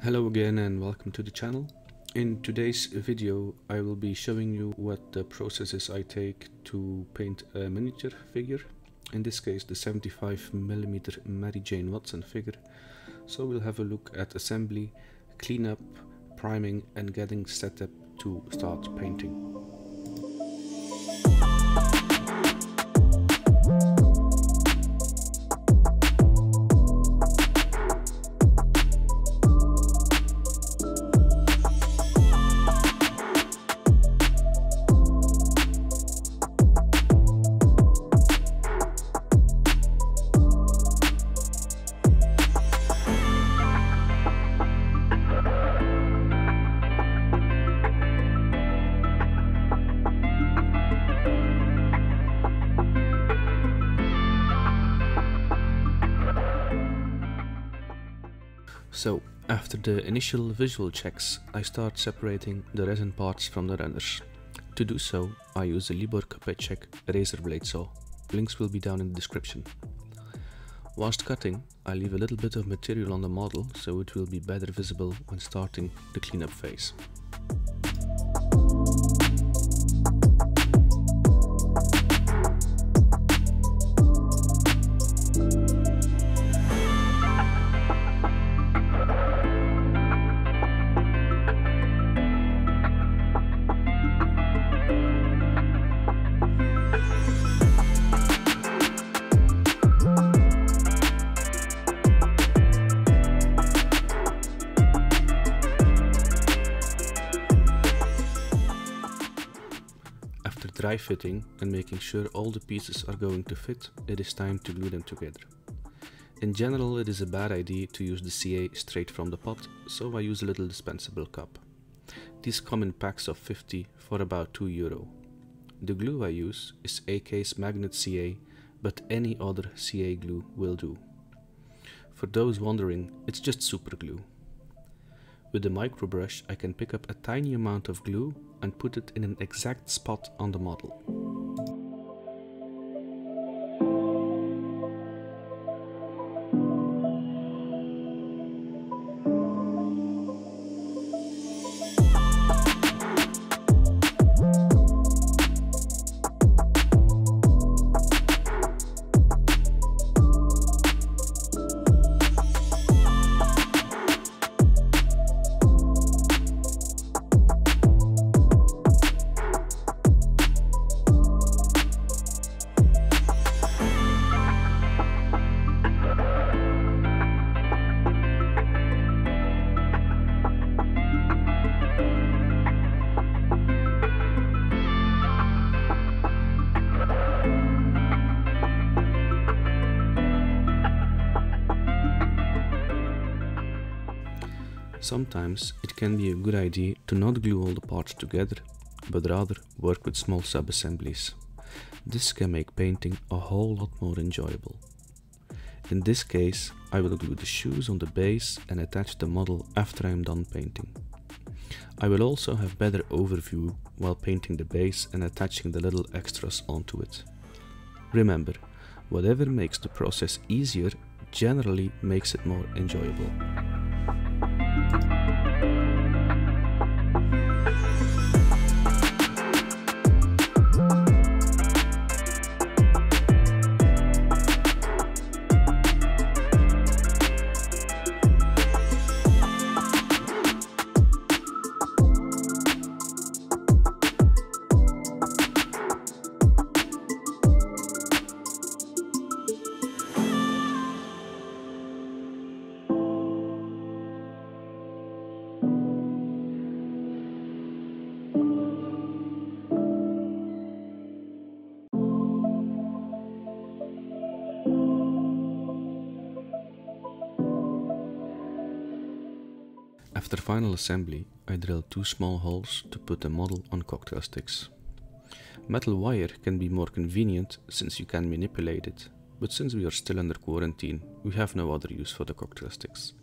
Hello again and welcome to the channel. In today's video I will be showing you what the processes I take to paint a miniature figure, in this case the 75mm Mary Jane Watson figure. So we'll have a look at assembly, cleanup, priming and getting set up to start painting. So, after the initial visual checks, I start separating the resin parts from the runners. To do so, I use the Libor Kopecek razor blade saw. Links will be down in the description. Whilst cutting, I leave a little bit of material on the model so it will be better visible when starting the cleanup phase. Dry fitting and making sure all the pieces are going to fit, it is time to glue them together. In general, it is a bad idea to use the CA straight from the pot, so I use a little dispensable cup. These come in packs of 50 for about €2. The glue I use is AK's Magnet CA, but any other CA glue will do. For those wondering, it's just super glue. With the micro brush I can pick up a tiny amount of glue and put it in an exact spot on the model. Sometimes it can be a good idea to not glue all the parts together, but rather work with small sub-assemblies. This can make painting a whole lot more enjoyable. In this case, I will glue the shoes on the base and attach the model after I am done painting. I will also have better overview while painting the base and attaching the little extras onto it. Remember, whatever makes the process easier generally makes it more enjoyable. After final assembly, I drill 2 small holes to put the model on cocktail sticks. Metal wire can be more convenient since you can manipulate it, but since we are still under quarantine, we have no other use for the cocktail sticks.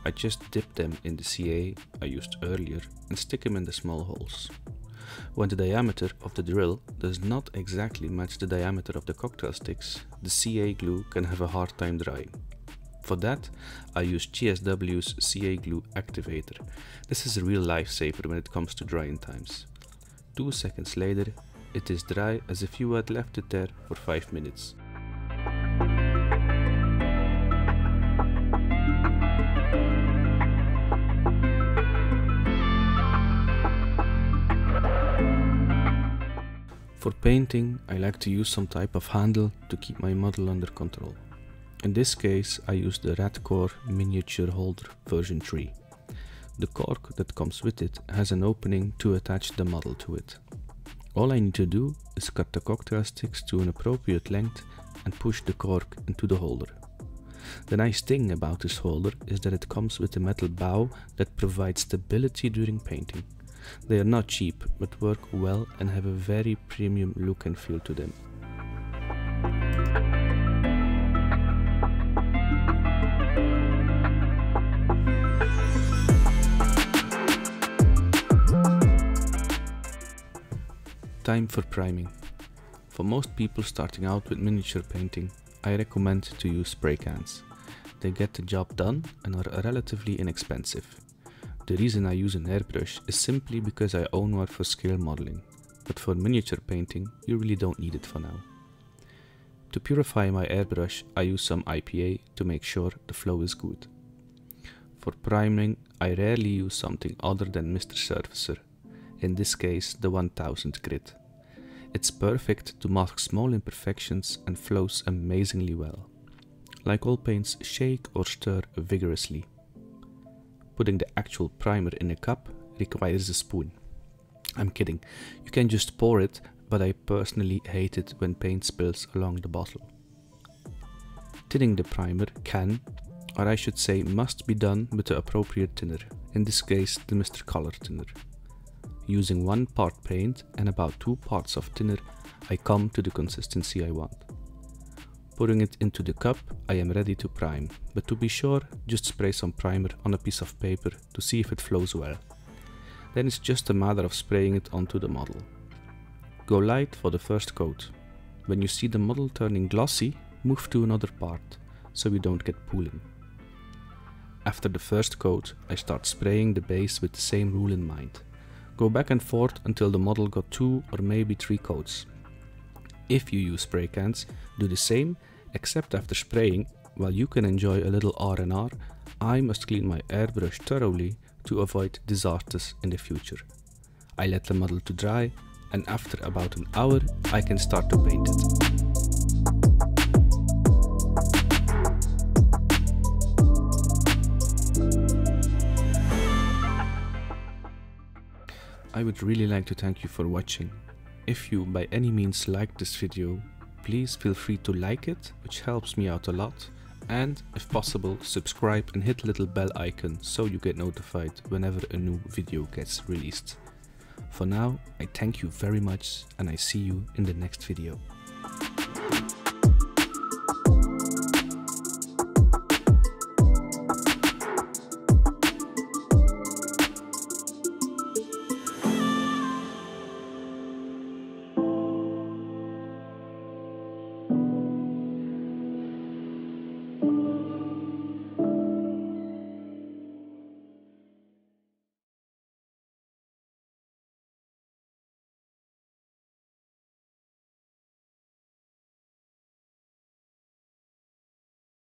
I just dip them in the CA I used earlier and stick them in the small holes. When the diameter of the drill does not exactly match the diameter of the cocktail sticks, the CA glue can have a hard time drying. For that, I use GSW's CA Glue Activator. This is a real lifesaver when it comes to drying times. 2 seconds later, it is dry as if you had left it there for 5 minutes. For painting, I like to use some type of handle to keep my model under control. In this case, I use the Rathcore miniature holder version 3. The cork that comes with it has an opening to attach the model to it. All I need to do is cut the cocktail sticks to an appropriate length and push the cork into the holder. The nice thing about this holder is that it comes with a metal bow that provides stability during painting. They are not cheap, but work well and have a very premium look and feel to them. Time for priming. For most people starting out with miniature painting, I recommend to use spray cans. They get the job done and are relatively inexpensive. The reason I use an airbrush is simply because I own one for scale modeling, but for miniature painting you really don't need it for now. To purify my airbrush, I use some IPA to make sure the flow is good. For priming, I rarely use something other than Mr. Surfacer, in this case the 1000 grit. It's perfect to mask small imperfections and flows amazingly well. Like all paints, shake or stir vigorously. Putting the actual primer in a cup requires a spoon. I'm kidding, you can just pour it, but I personally hate it when paint spills along the bottle. Tinning the primer can, or I should say must be done with the appropriate thinner, in this case the Mr. Color thinner. Using 1 part paint and about 2 parts of thinner, I come to the consistency I want. Putting it into the cup, I am ready to prime, but to be sure, just spray some primer on a piece of paper to see if it flows well. Then it's just a matter of spraying it onto the model. Go light for the first coat. When you see the model turning glossy, move to another part, so you don't get pooling. After the first coat, I start spraying the base with the same rule in mind. Go back and forth until the model got 2 or maybe 3 coats. If you use spray cans, do the same, except after spraying, while you can enjoy a little R&R, I must clean my airbrush thoroughly to avoid disasters in the future. I let the model to dry, and after about an hour, I can start to paint it. I would really like to thank you for watching. If you by any means liked this video, please feel free to like it, which helps me out a lot, and if possible subscribe and hit the little bell icon so you get notified whenever a new video gets released. For now, I thank you very much and I see you in the next video.